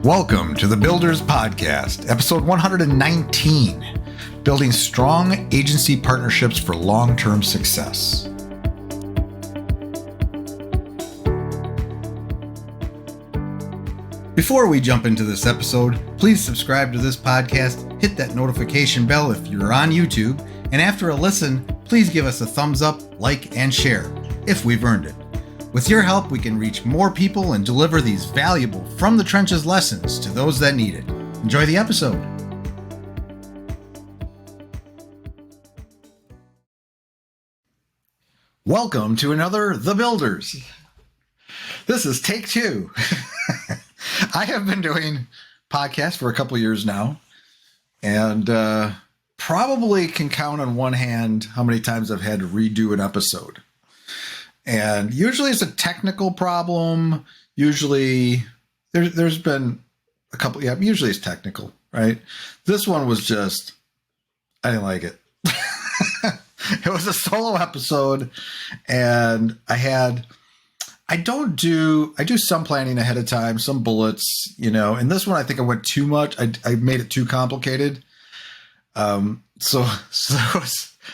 Welcome to the Builders Podcast, episode 119, Building Strong Agency Partnerships for Long-Term Success. Before we jump into this episode, please subscribe to this podcast, hit that notification bell if you're on YouTube, and after a listen, please give us a thumbs up, like, and share, if we've earned it. With your help, we can reach more people and deliver these valuable from the trenches lessons to those that need it. Enjoy the episode. Welcome to another The Builders. This is take two. I have been doing podcasts for a couple of years now, and probably can count on one hand how many times I've had to redo an episode. And usually it's a technical problem. Usually there's been a couple, usually it's technical, right? This one was just, I didn't like it. It was a solo episode, and I do some planning ahead of time, some bullets, and this one I think I went too much. I made it too complicated. So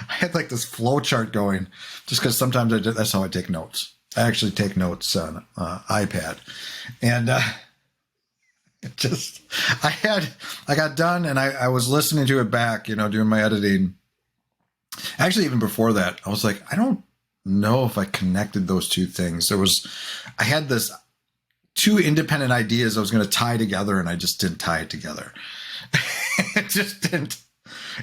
I had like this flow chart going just because sometimes that's how I take notes. I actually take notes on iPad, and I got done and I was listening to it back, doing my editing. Actually, even before that, I was like, I don't know if I connected those two things. I had this two independent ideas I was going to tie together, and I just didn't tie it together. It just didn't.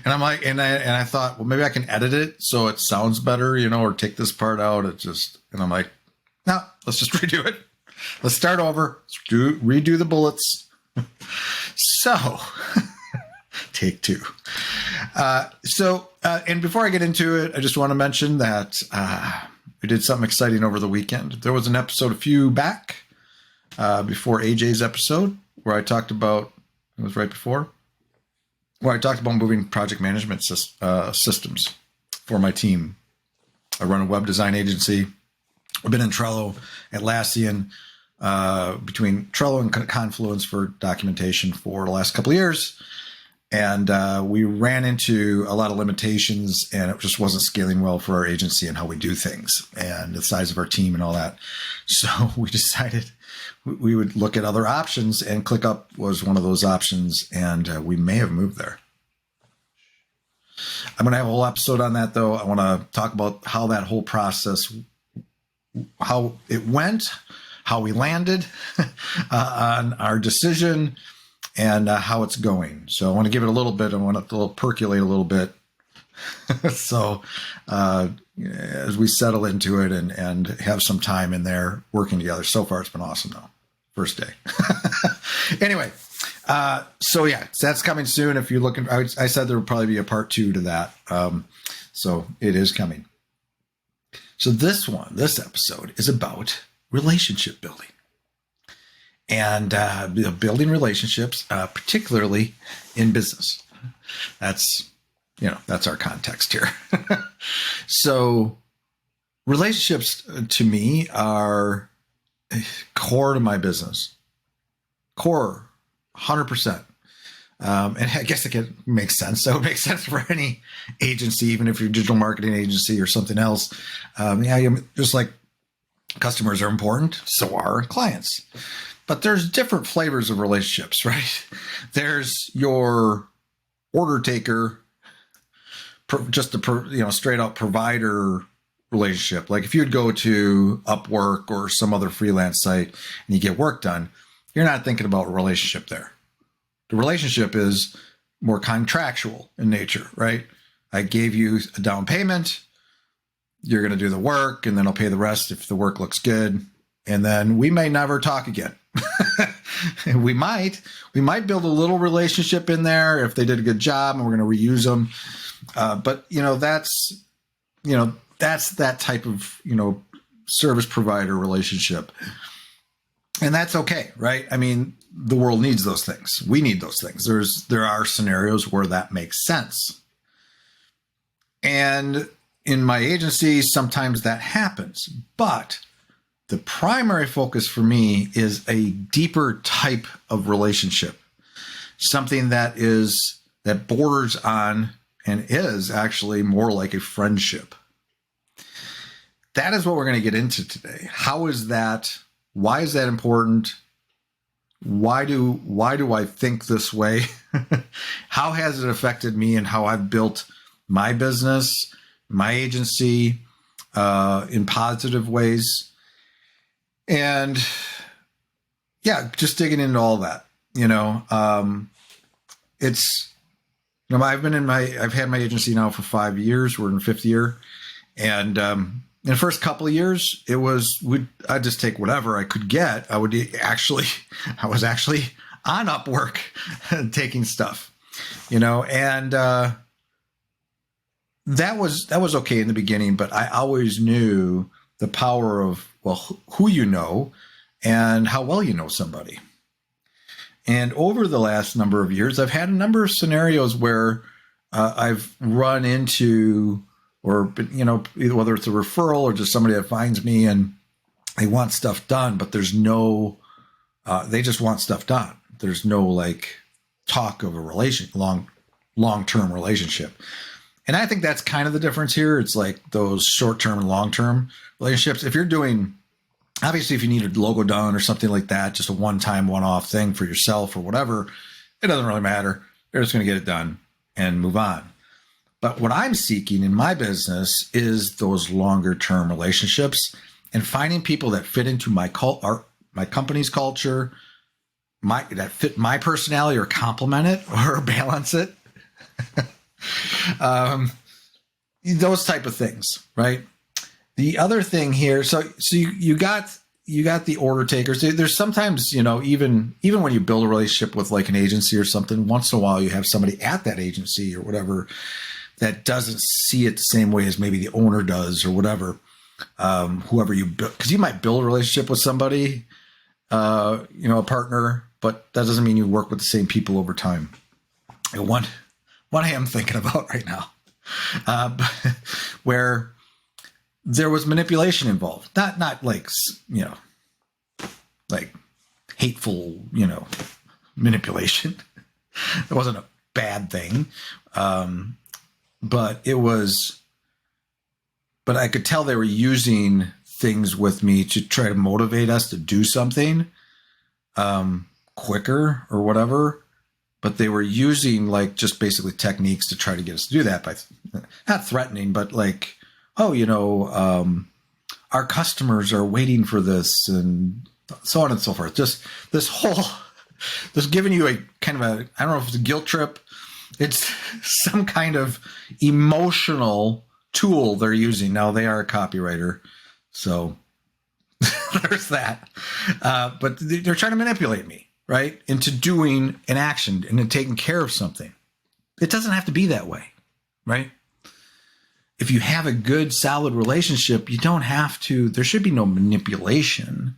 And I'm like, and I thought, well, maybe I can edit it so it sounds better, or take this part out. And I'm like, no, let's just redo it. Let's start over. Let's redo the bullets. So, take two. And before I get into it, I just want to mention that we did something exciting over the weekend. There was an episode a few back before AJ's episode where I talked about, it was right before, where I talked about moving project management systems for my team. I run a web design agency. I've been in Trello, Atlassian, between Trello and Confluence for documentation for the last couple of years. And we ran into a lot of limitations, and it just wasn't scaling well for our agency and how we do things and the size of our team and all that. So we decided we would look at other options, and ClickUp was one of those options, and we may have moved there. I'm going to have a whole episode on that, though. I want to talk about how that whole process, how it went, how we landed on our decision, and how it's going. So I want to give it a little bit. I want it to percolate a little bit. So as we settle into it and have some time in there working together. So far, it's been awesome, though. First day. Anyway, so that's coming soon. If you're looking, I said there would probably be a part 2 to that. So it is coming. So this episode is about relationship building. And building relationships, particularly in business. That's our context here. So relationships to me are core to my business. Core, 100%. And I guess it makes sense. So it makes sense for any agency, even if you're a digital marketing agency or something else. Just like customers are important, so are clients. But there's different flavors of relationships, right? There's your order taker, just a straight out provider relationship. Like if you'd go to Upwork or some other freelance site and you get work done, you're not thinking about a relationship there. The relationship is more contractual in nature, right? I gave you a down payment. You're going to do the work, and then I'll pay the rest if the work looks good. And then we may never talk again. We might build a little relationship in there if they did a good job and we're going to reuse them. But that's that type of, service provider relationship. And that's okay, right? I mean, the world needs those things. We need those things. There are scenarios where that makes sense. And in my agency, sometimes that happens, but the primary focus for me is a deeper type of relationship, something that borders on and is actually more like a friendship. That is what we're going to get into today. How is that? Why is that important? Why do I think this way? How has it affected me and how I've built my business, my agency in positive ways? And yeah, just digging into all that. I've had my agency now for 5 years. We're in the 5th year, and in the first couple of years, I'd just take whatever I could get. I was actually on Upwork taking stuff, and that was okay in the beginning. But I always knew the power of, who you know and how well you know somebody. And over the last number of years, I've had a number of scenarios where I've run into, or, either whether it's a referral or just somebody that finds me and they want stuff done, but there's no, they just want stuff done. There's no talk of a long-term relationship. And I think that's kind of the difference here. It's like those short-term and long-term relationships. If you're doing, obviously, if you need a logo done or something like that, just a one-time, one-off thing for yourself or whatever, it doesn't really matter. They're just going to get it done and move on. But what I'm seeking in my business is those longer-term relationships and finding people that fit into my company's culture, that fit my personality or complement it or balance it. Those type of things, right? The other thing here, so you got the order takers. There's sometimes, even when you build a relationship with an agency or something, once in a while you have somebody at that agency or whatever that doesn't see it the same way as maybe the owner does or whatever. Whoever you build, because you might build a relationship with somebody, a partner, but that doesn't mean you work with the same people over time. One I am thinking about right now, where there was manipulation involved, not hateful, manipulation. It wasn't a bad thing. But I could tell they were using things with me to try to motivate us to do something, quicker or whatever. But they were using just basically techniques to try to get us to do that by not threatening, but our customers are waiting for this and so on and so forth. Just this giving you a kind of a, I don't know if it's a guilt trip. It's some kind of emotional tool they're using. Now they are a copywriter, so there's that. But they're trying to manipulate me, right, into doing an action and taking care of something. It doesn't have to be that way, right? If you have a good, solid relationship, you don't have to, there should be no manipulation.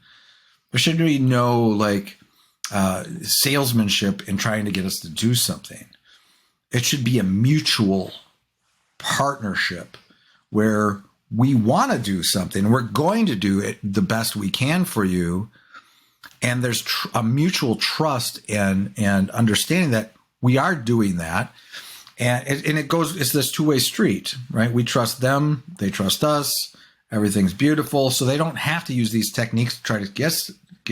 There should be no salesmanship in trying to get us to do something. It should be a mutual partnership where we want to do something. We're going to do it the best we can for you. And there's a mutual trust and understanding that we are doing that. And it's this two-way street, right? We trust them, they trust us, everything's beautiful. So they don't have to use these techniques to try to get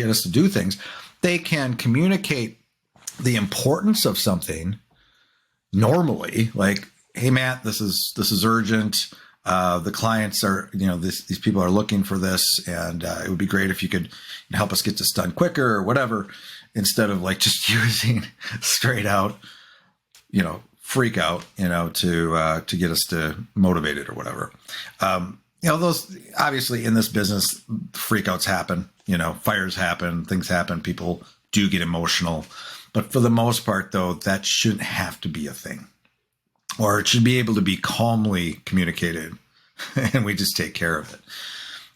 us to do things. They can communicate the importance of something normally, like, hey, Matt, this is urgent. The clients are, these people are looking for this, and it would be great if you could help us get this done quicker or whatever, instead of just using straight out, freak out, to get us to motivate it or whatever. Those obviously in this business, freakouts happen, fires happen, things happen. People do get emotional, but for the most part though, that shouldn't have to be a thing, or it should be able to be calmly communicated and we just take care of it.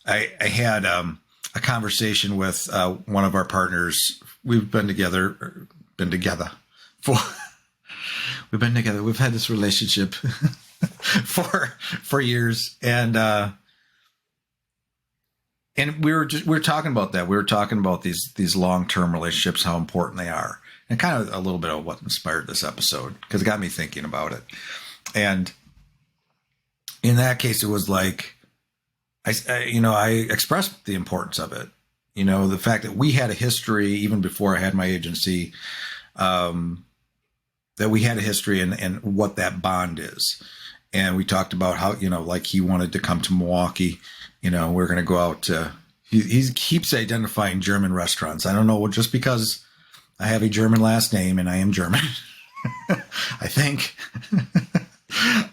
I had a conversation with one of our partners. We've been together for, we've had this relationship for years. And And we were talking about that. We were talking about these long-term relationships, how important they are, and kind of a little bit of what inspired this episode, because it got me thinking about it. And in that case, it was like, I expressed the importance of it. The fact that we had a history even before I had my agency, that we had a history and what that bond is. And we talked about how, like he wanted to come to Milwaukee. We're going to go out to, he keeps identifying German restaurants. I don't know, just because I have a German last name and I am German, I think.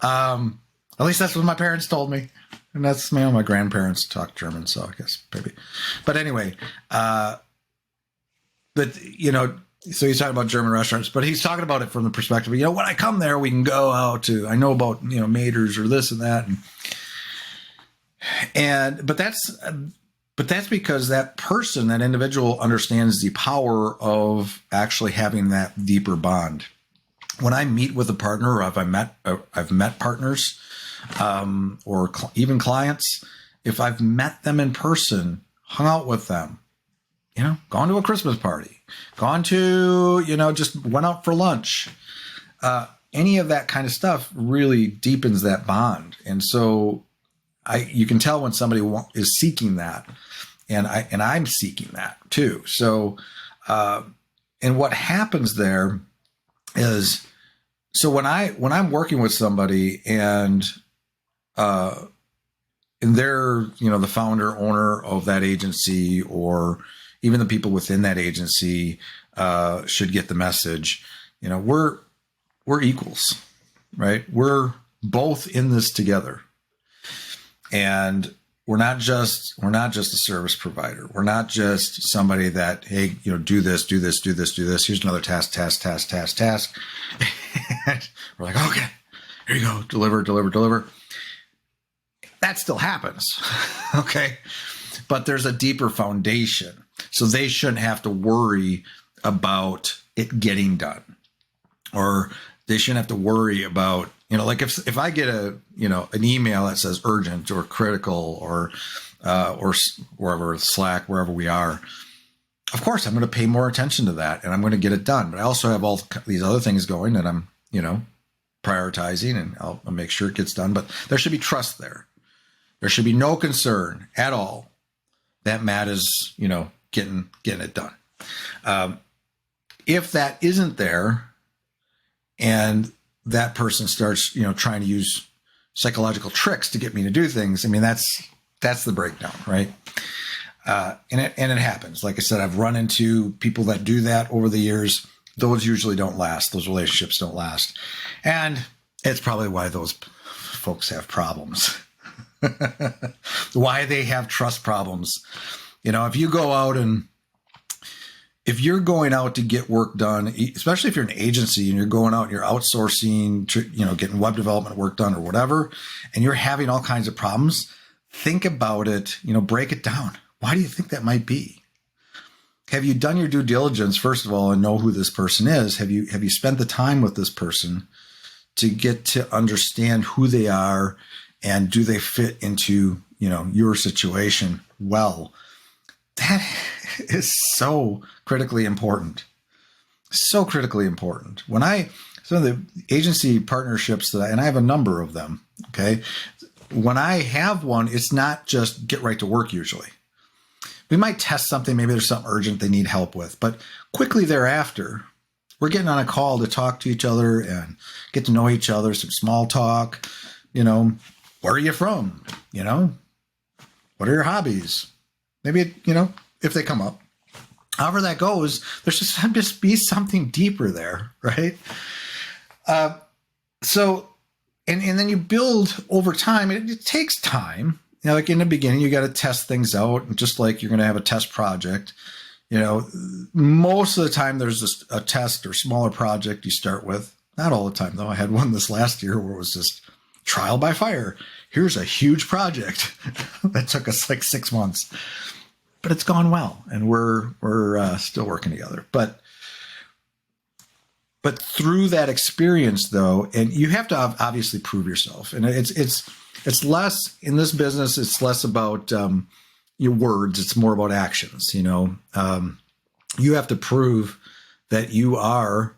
At least that's what my parents told me. And that's, my grandparents talk German, so I guess maybe. But anyway, so he's talking about German restaurants, but he's talking about it from the perspective of, when I come there, we can go out to, I know about, Mater's or this and that. But that's because that person, that individual understands the power of actually having that deeper bond. When I meet with a partner, or I've met partners, or even clients, if I've met them in person, hung out with them, gone to a Christmas party, gone to, just went out for lunch, any of that kind of stuff really deepens that bond. And so you can tell when somebody is seeking that, and I'm seeking that too. So, and what happens there is, so when I'm working with somebody and they're, the founder, owner of that agency, or even the people within that agency, should get the message, we're equals, right? We're both in this together. And we're not just a service provider. We're not just somebody that, hey, do this. Here's another task. And we're like, okay, here you go. Deliver. That still happens. Okay. But there's a deeper foundation. So they shouldn't have to worry about it getting done, or they shouldn't have to worry about, like if I get an email that says urgent or critical or wherever, Slack, wherever we are, of course I'm going to pay more attention to that and I'm going to get it done. But I also have all these other things going that I'm, prioritizing, and I'll make sure it gets done. But there should be trust there. There should be no concern at all that Matt is, getting it done. If that isn't there, and that person starts, trying to use psychological tricks to get me to do things, that's the breakdown, right? And it happens. Like I said, I've run into people that do that over the years. Those usually don't last. Those relationships don't last. And it's probably why those folks have problems. Why they have trust problems. If you go out and if you're going out to get work done, especially if you're an agency and you're going out and you're outsourcing, getting web development work done or whatever, and you're having all kinds of problems, think about it, break it down. Why do you think that might be? Have you done your due diligence, first of all, and know who this person is? Have you spent the time with this person to get to understand who they are, and do they fit into, your situation well? That is so critically important. So critically important. Some of the agency partnerships and I have a number of them, okay? When I have one, it's not just get right to work usually. We might test something, maybe there's something urgent they need help with, but quickly thereafter, we're getting on a call to talk to each other and get to know each other, some small talk, where are you from? What are your hobbies? Maybe, if they come up. However that goes, there's just be something deeper there, right? So, and then you build over time, and it takes time. Like in the beginning, you got to test things out, and just like you're going to have a test project, most of the time there's just a test or smaller project you start with. Not all the time, though. I had one this last year where it was just trial by fire. Here's a huge project that took us like 6 months, but it's gone well, and we're still working together. But through that experience, though, and you have to obviously prove yourself, and it's less in this business. It's less about your words. It's more about actions. You have to prove that you are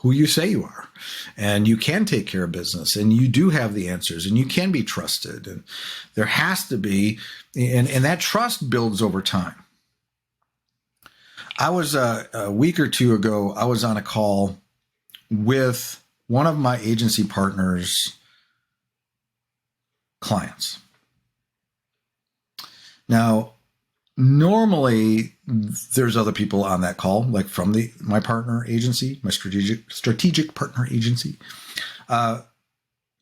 who you say you are, and you can take care of business, and you do have the answers, and you can be trusted. And there has to be, and that trust builds over time. I was a week or two ago, I was on a call with one of my agency partners' clients. Now, normally there's other people on that call, like from my partner agency, my strategic partner agency.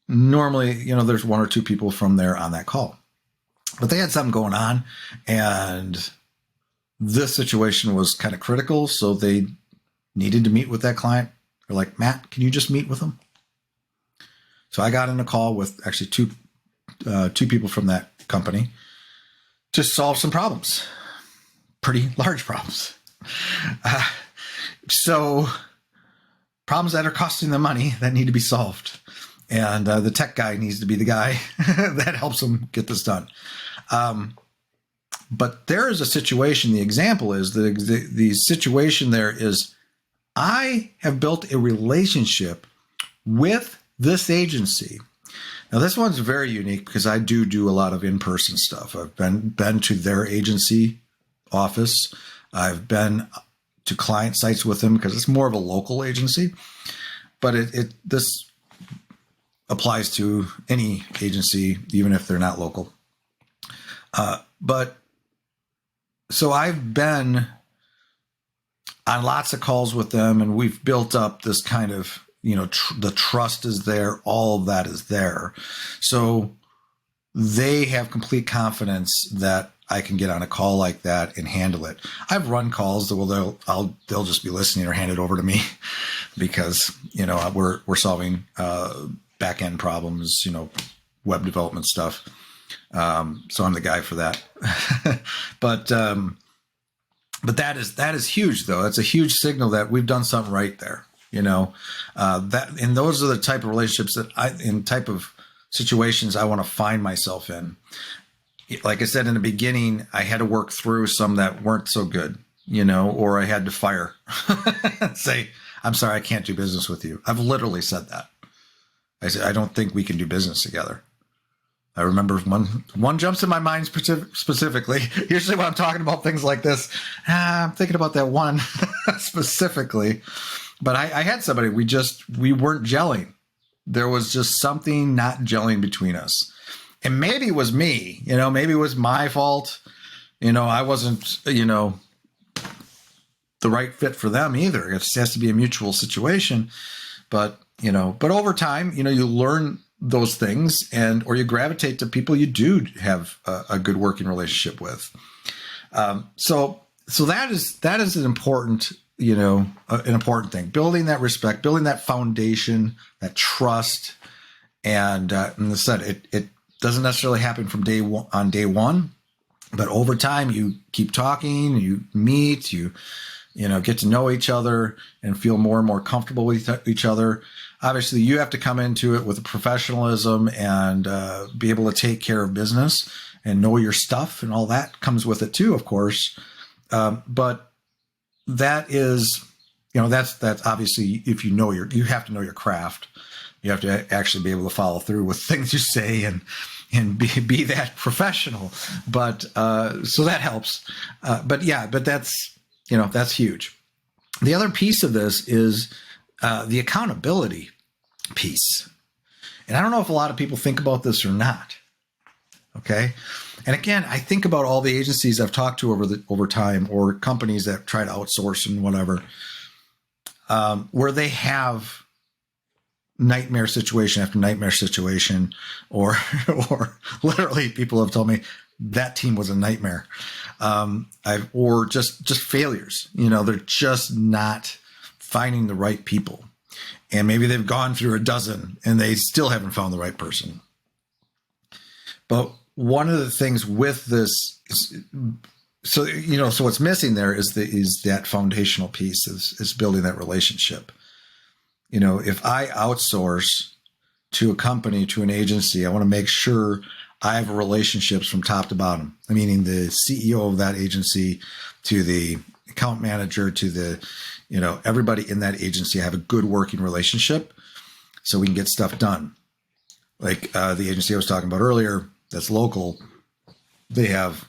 Normally, there's one or two people from there on that call, but they had something going on, and this situation was kind of critical. So they needed to meet with that client. They're like, Matt, can you just meet with them? So I got in a call with actually two people from that company to solve some problems, pretty large problems. So problems that are costing them money that need to be solved. And the tech guy needs to be the guy that helps them get this done. But there is a situation, the example is, the situation there is, I have built a relationship with this agency. Now, this one's very unique because I do a lot of in-person stuff. I've been to their agency office. I've been to client sites with them because it's more of a local agency. But this applies to any agency, even if they're not local. So I've been on lots of calls with them, and we've built up this kind of, the trust is there, all of that is there. So they have complete confidence that I can get on a call like that and handle it. I've run calls that they'll just be listening or hand it over to me because, we're solving back end problems, web development stuff. So I'm the guy for that. But that is huge, though. That's a huge signal that we've done something right there. And those are the type of relationships type of situations I want to find myself in. Like I said in the beginning, I had to work through some that weren't so good, or I had to fire, say, I'm sorry, I can't do business with you. I've literally said that. I said, I don't think we can do business together. I remember one jumps in my mind specifically. Usually when I'm talking about things like this, I'm thinking about that one specifically. But I had somebody, we weren't gelling. There was just something not gelling between us. And maybe it was me, maybe it was my fault. I wasn't, the right fit for them either. It has to be a mutual situation. But over time, you learn those things, or you gravitate to people you do have a good working relationship with. So that is an important, an important thing. Building that respect, building that foundation, that trust, and as I said, it doesn't necessarily happen from day one, but over time you keep talking, you meet, you get to know each other and feel more and more comfortable with each other. Obviously, you have to come into it with professionalism and be able to take care of business and know your stuff, and all that comes with it too, of course. But that is, that's obviously, if you have to know your craft. You have to actually be able to follow through with things you say and be that professional. But so that helps. But that's huge. The other piece of this is the accountability piece. And I don't know if a lot of people think about this or not. Okay. And again, I think about all the agencies I've talked to over time, or companies that try to outsource and whatever, where they have nightmare situation after nightmare situation, or literally people have told me that team was a nightmare. Or just failures. They're just not finding the right people. And maybe they've gone through a dozen and they still haven't found the right person. But one of the things with this so what's missing there is that foundational piece is building that relationship. If I outsource to a company, to an agency, I want to make sure I have relationships from top to bottom. I mean, the CEO of that agency to the account manager to the, everybody in that agency, I have a good working relationship so we can get stuff done. Like the agency I was talking about earlier, that's local, they have,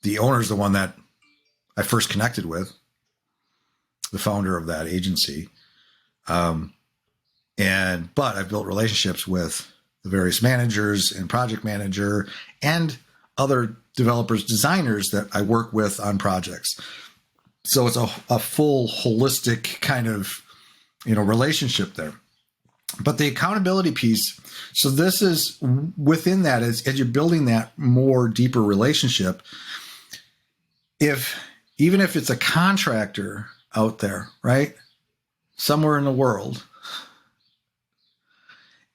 the owner's the one that I first connected with, the founder of that agency. But I've built relationships with the various managers and project manager and other developers, designers that I work with on projects. So it's a full holistic kind of, relationship there. But the accountability piece, so this is within that as you're building that more deeper relationship, even if it's a contractor out there, right? Somewhere in the world,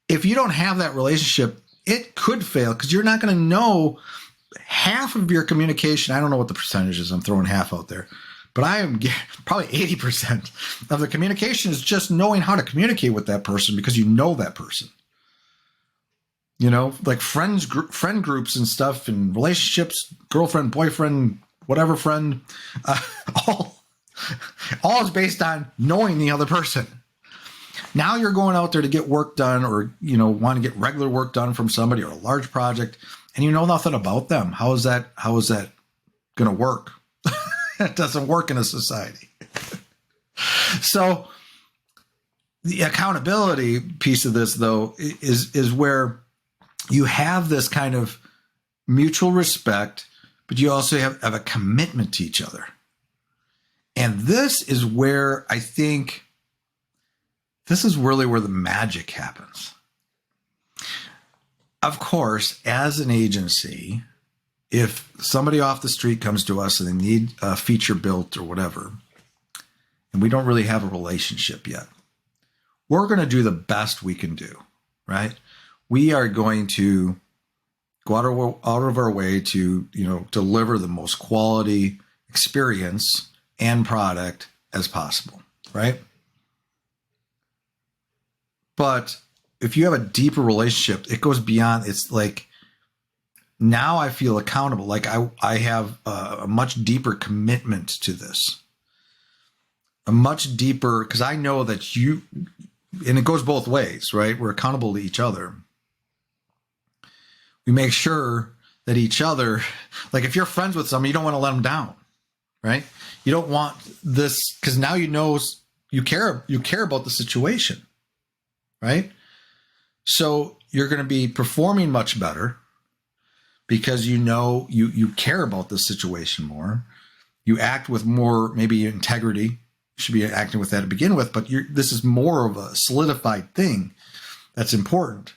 if you don't have that relationship, it could fail because you're not going to know half of your communication. I don't know what the percentage is. I'm throwing half out there, but I am probably 80% of the communication is just knowing how to communicate with that person because you know that person. Like friend groups and stuff and relationships, girlfriend, boyfriend, whatever friend, all is based on knowing the other person. Now you're going out there to get work done or, want to get regular work done from somebody or a large project and you know nothing about them. How is that going to work? It doesn't work in a society. So the accountability piece of this, though, is where you have this kind of mutual respect, but you also have a commitment to each other. And this is where I think this is really where the magic happens. Of course, as an agency, if somebody off the street comes to us and they need a feature built or whatever, and we don't really have a relationship yet, we're going to do the best we can do, right? We are going to go out of our way to, deliver the most quality experience and product as possible, right? But if you have a deeper relationship, it goes beyond, it's like, now I feel accountable. Like I have a much deeper commitment to this, a much deeper, because I know that and it goes both ways, right? We're accountable to each other. We make sure that each other, like if you're friends with somebody, you don't want to let them down, right? You don't want this, because now you care about the situation, right? So you're going to be performing much better because you care about the situation more. You act with more maybe integrity. You should be acting with that to begin with, but this is more of a solidified thing that's important.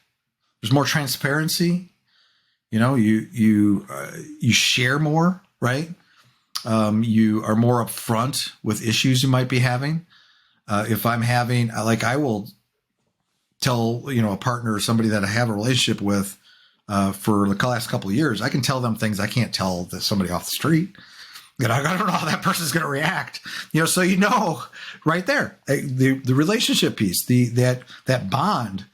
There's more transparency. You share more, right? You are more upfront with issues you might be having. If I'm having, I will tell, a partner or somebody that I have a relationship with for the last couple of years, I can tell them things I can't tell somebody off the street. I don't know how that person's going to react. So right there, the relationship piece, that bond.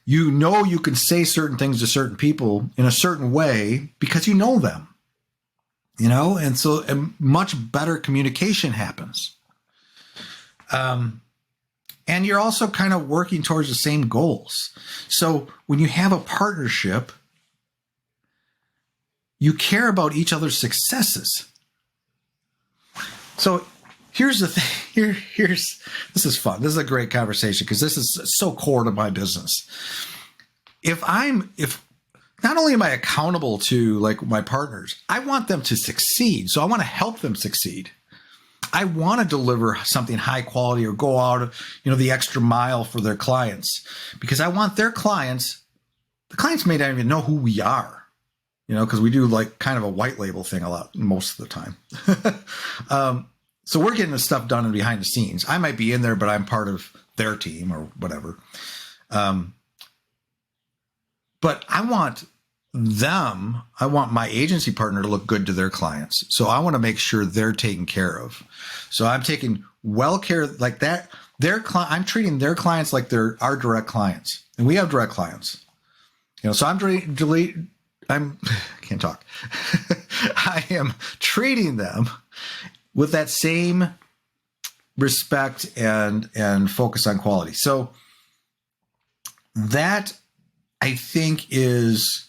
You can say certain things to certain people in a certain way because you know them. And so a much better communication happens. And you're also kind of working towards the same goals. So when you have a partnership, you care about each other's successes. So here's the thing. This is fun. This is a great conversation because this is so core to my business. If not only am I accountable to my partners, I want them to succeed. So I want to help them succeed. I want to deliver something high quality or go out, the extra mile for their clients because I want the clients may not even know who we are, because we do kind of a white label thing most of the time. So we're getting the stuff done behind the scenes. I might be in there, but I'm part of their team or whatever. But I want my agency partner to look good to their clients. So I want to make sure they're taken care of. So I'm taking care like that. I'm treating their clients like they're our direct clients. And we have direct clients. So I'm can't talk. I am treating them with that same respect and focus on quality. So that, I think, is,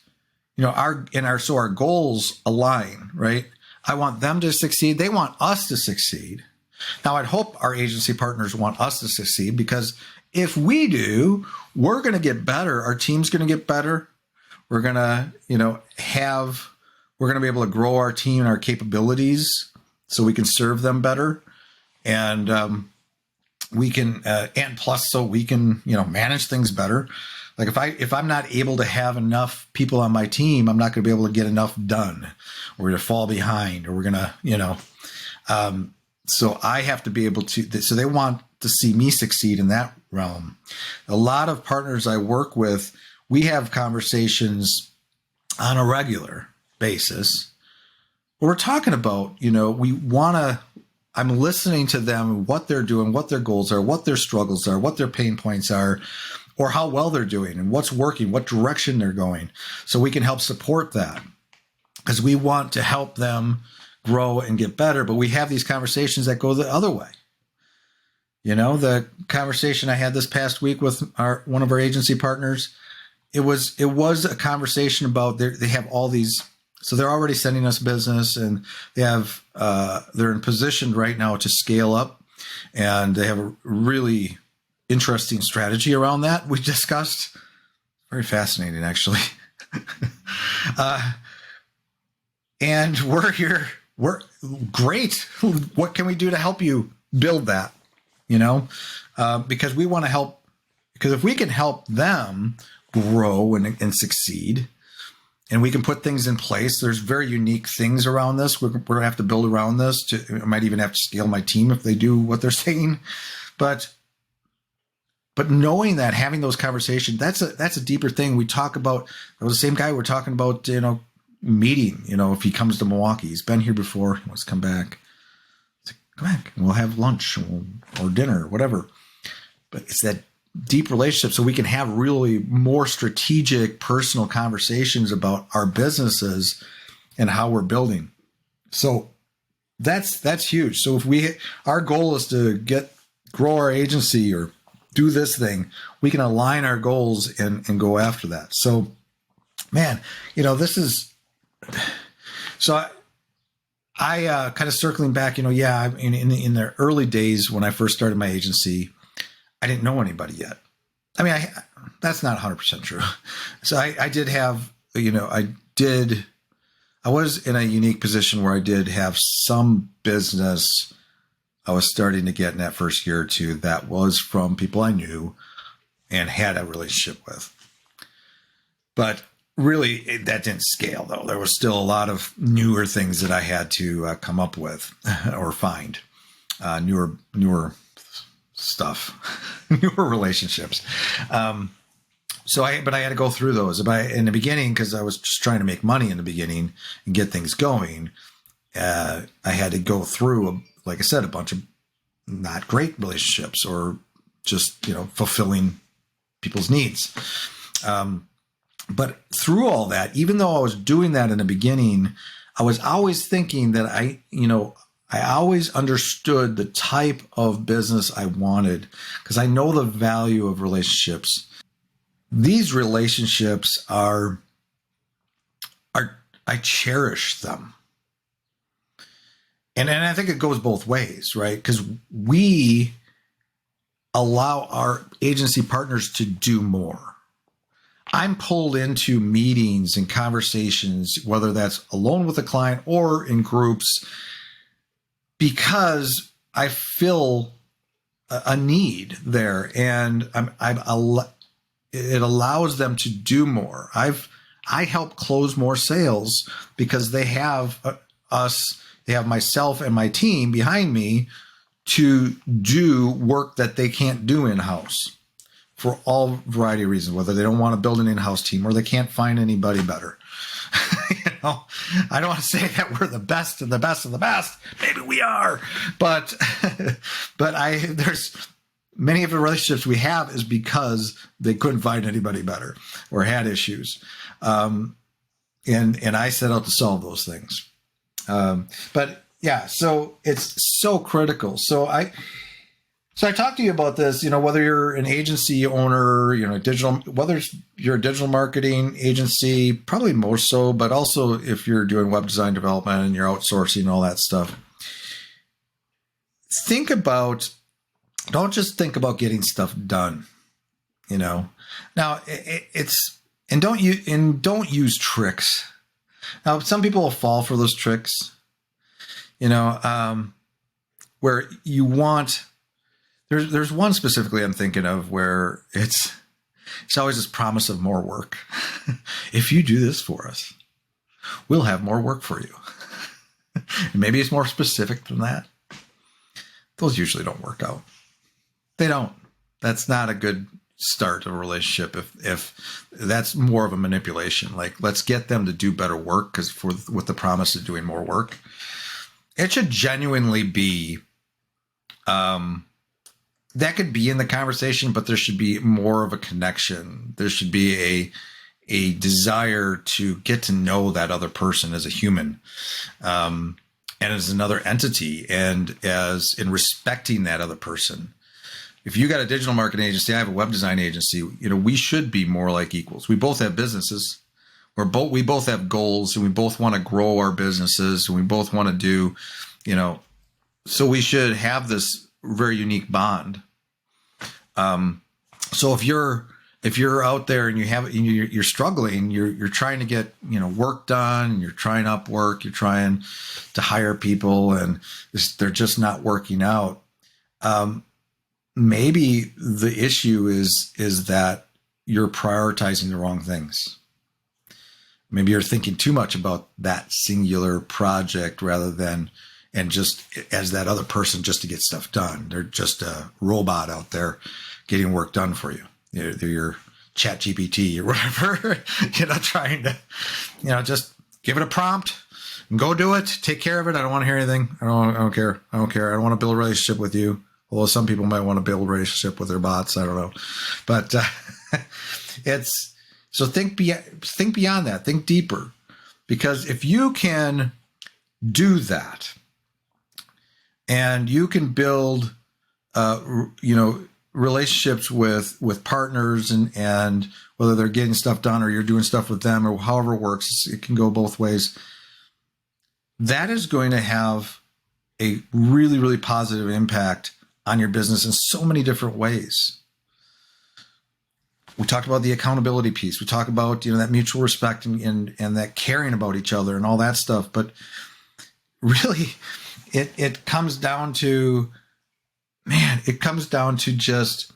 our goals align, right? I want them to succeed. They want us to succeed. Now, I'd hope our agency partners want us to succeed, because if we do, we're going to get better. Our team's going to get better. We're going to, we're going to be able to grow our team and our capabilities so we can serve them better. And we can, and plus, so we can, manage things better. Like if I'm not able to have enough people on my team, I'm not going to be able to get enough done. We're going to fall behind, or we're going to, so I have to be able to, so they want to see me succeed in that realm. A lot of partners I work with, we have conversations on a regular basis. We're talking about, I'm listening to them, what they're doing, what their goals are, what their struggles are, what their pain points are, or how well they're doing and what's working, what direction they're going. So we can help support that, because we want to help them grow and get better. But we have these conversations that go the other way. The conversation I had this past week with one of our agency partners, it was a conversation about they have all these, so they're already sending us business, and they have they're in position right now to scale up, and they have a really interesting strategy around that we discussed. Very fascinating, actually. And we're here. We're great. What can we do to help you build that? Because we want to help. Because if we can help them grow and succeed, and we can put things in place, there's very unique things around this. We're going to have to build around this. I might even have to scale my team if they do what they're saying. But knowing that, having those conversations, that's a deeper thing. We talk about, it was the same guy we're talking about, meeting, if he comes to Milwaukee, he's been here before, he wants to come back. Come back and we'll have lunch or dinner, whatever. But it's that deep relationship, so we can have really more strategic, personal conversations about our businesses and how we're building. So that's huge. So if our goal is to grow our agency or do this thing, we can align our goals and go after that. So, man, this is, so I kind of circling back, in the early days when I first started my agency, I didn't know anybody yet. I mean, that's not 100% true. So I did have, I was in a unique position where I did have some business I was starting to get in that first year or two that was from people I knew and had a relationship with. But really, that didn't scale, though. There was still a lot of newer things that I had to come up with or find, newer stuff, newer relationships. But I had to go through those. In the beginning, because I was just trying to make money in the beginning and get things going, I had to go through, like I said, a bunch of not great relationships or just, fulfilling people's needs. But through all that, even though I was doing that in the beginning, I was always thinking that I always understood the type of business I wanted, because I know the value of relationships. These relationships I cherish them. And I think it goes both ways, right? Because we allow our agency partners to do more. I'm pulled into meetings and conversations, whether that's alone with a client or in groups, because I feel a need there, and it allows them to do more. I help close more sales because they have us. They have myself and my team behind me to do work that they can't do in-house for all variety of reasons, whether they don't want to build an in-house team or they can't find anybody better. I don't want to say that we're the best of the best of the best. Maybe we are, but many of the relationships we have is because they couldn't find anybody better or had issues. And I set out to solve those things. But yeah, so it's so critical. So I talked to you about this, whether you're an agency owner, whether you're a digital marketing agency, probably more so, but also if you're doing web design development and you're outsourcing all that stuff. Don't just think about getting stuff done, Now don't use tricks. Now, some people will fall for those tricks, where you want. There's one specifically I'm thinking of where it's always this promise of more work. If you do this for us, we'll have more work for you. And maybe it's more specific than that. Those usually don't work out. They don't. That's not a good start of a relationship if that's more of a manipulation. Like, let's get them to do better work with the promise of doing more work. It should genuinely be that could be in the conversation, but there should be more of a connection. There should be a desire to get to know that other person as a human, and as another entity, and as in respecting that other person. If you got a digital marketing agency, I have a web design agency, we should be more like equals. We both have businesses. We both have goals, and we both want to grow our businesses, and we both want to do, so we should have this very unique bond. So if you're out there and you're struggling, you're trying to get, work done, you're trying Upwork, you're trying to hire people, and they're just not working out. Maybe the issue is that you're prioritizing the wrong things. Maybe you're thinking too much about that singular project rather than, and just as that other person just to get stuff done. They're just a robot out there getting work done for you. They're your chat GPT or whatever, trying to, just give it a prompt and go do it. Take care of it. I don't want to hear anything. I don't care. I don't care. I don't want to build a relationship with you. Although some people might want to build a relationship with their bots. I don't know. But so think beyond that. Think deeper. Because if you can do that and you can build, relationships with partners and whether they're getting stuff done or you're doing stuff with them or however it works, it can go both ways. That is going to have a really, really positive impact on your business in so many different ways. We talked about the accountability piece. We talk about, that mutual respect and that caring about each other and all that stuff. But really, it comes down to, just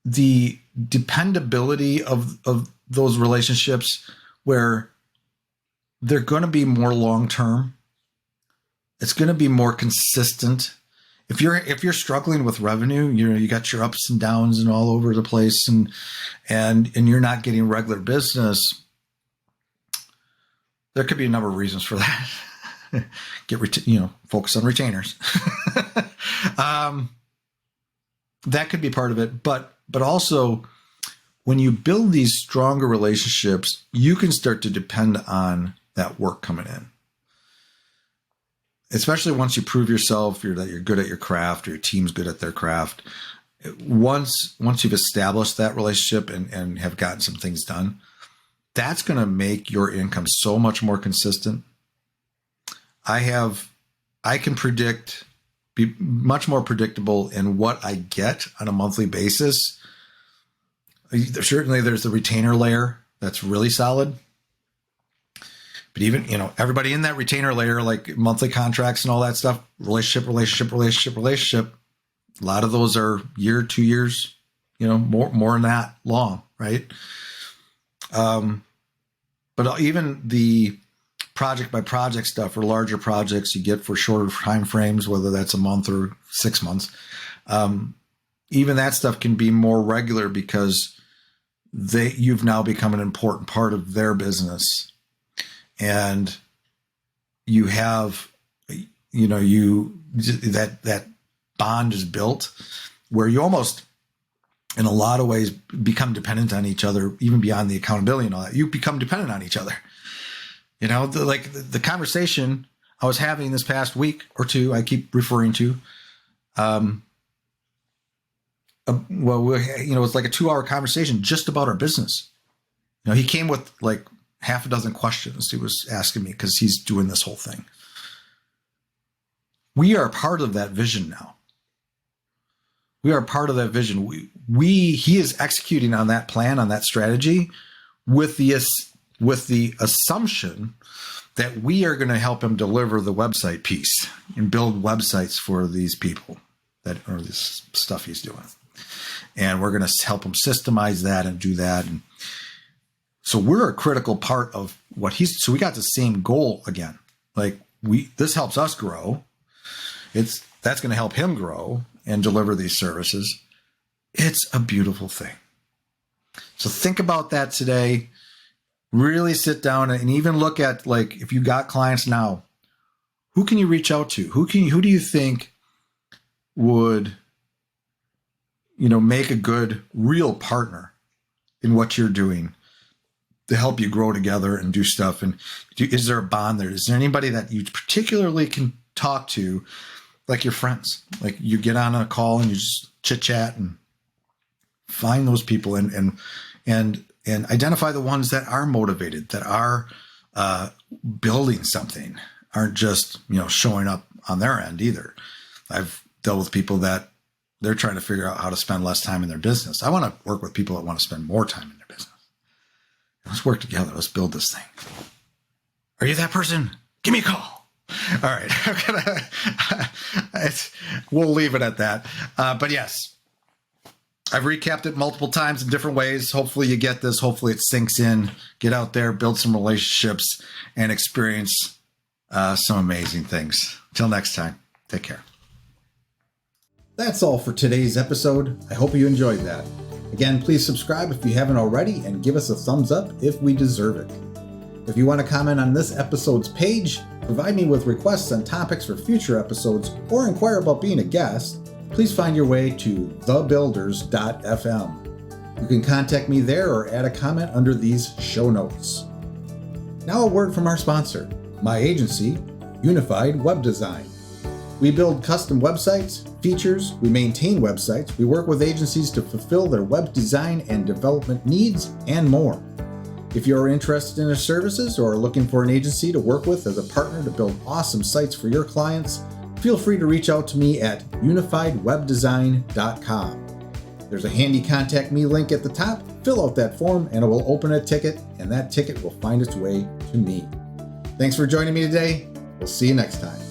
the dependability of those relationships where they're going to be more long-term. It's going to be more consistent. If you're struggling with revenue, you got your ups and downs and all over the place, and you're not getting regular business, there could be a number of reasons for that. Focus on retainers. That could be part of it, but also when you build these stronger relationships, you can start to depend on that work coming in. Especially once you prove yourself, that you're good at your craft, or your team's good at their craft. Once you've established that relationship and have gotten some things done, that's going to make your income so much more consistent. I can be much more predictable in what I get on a monthly basis. Certainly there's the retainer layer that's really solid. But even, everybody in that retainer layer, like monthly contracts and all that stuff, relationship. A lot of those are year, 2 years, more than that long, right? But even the project by project stuff or larger projects you get for shorter time frames, whether that's a month or 6 months, even that stuff can be more regular because you've now become an important part of their business. And you have, that bond is built where you almost, in a lot of ways, become dependent on each other, even beyond the accountability and all that. You become dependent on each other. You know, the conversation I was having this past week or two, I keep referring to, it was like a 2-hour conversation just about our business. You know, he came with like half a dozen questions he was asking me because he's doing this whole thing. We are part of that vision now. We are part of that vision. He is executing on that plan, on that strategy, with the assumption that we are going to help him deliver the website piece and build websites for these people or this stuff he's doing. And we're going to help him systemize that and do that. And so we're a critical part of what so we got the same goal again. Like this helps us grow. That's going to help him grow and deliver these services. It's a beautiful thing. So think about that today. Really sit down and even look at, like, if you got clients now, who can you reach out to? Who do you think would, make a good real partner in what you're doing to help you grow together and do stuff? And is there a bond there? Is there anybody that you particularly can talk to, like your friends? Like you get on a call and you just chit chat and find those people and identify the ones that are motivated, that are building something, aren't just, showing up on their end either. I've dealt with people that they're trying to figure out how to spend less time in their business. I want to work with people that want to spend more time in their business. Let's work together. Let's build this thing. Are you that person? Give me a call. All right. We'll leave it at that. But yes, I've recapped it multiple times in different ways. Hopefully you get this. Hopefully it sinks in. Get out there, build some relationships, and experience some amazing things. Till next time, take care. That's all for today's episode. I hope you enjoyed that. Again, please subscribe if you haven't already and give us a thumbs up if we deserve it. If you want to comment on this episode's page, provide me with requests on topics for future episodes, or inquire about being a guest, please find your way to thebuilders.fm. You can contact me there or add a comment under these show notes. Now a word from our sponsor, my agency, Unified Web Design. We build custom websites, features, we maintain websites, we work with agencies to fulfill their web design and development needs, and more. If you're interested in our services or are looking for an agency to work with as a partner to build awesome sites for your clients, feel free to reach out to me at unifiedwebdesign.com. There's a handy contact me link at the top. Fill out that form and it will open a ticket, and that ticket will find its way to me. Thanks for joining me today. We'll see you next time.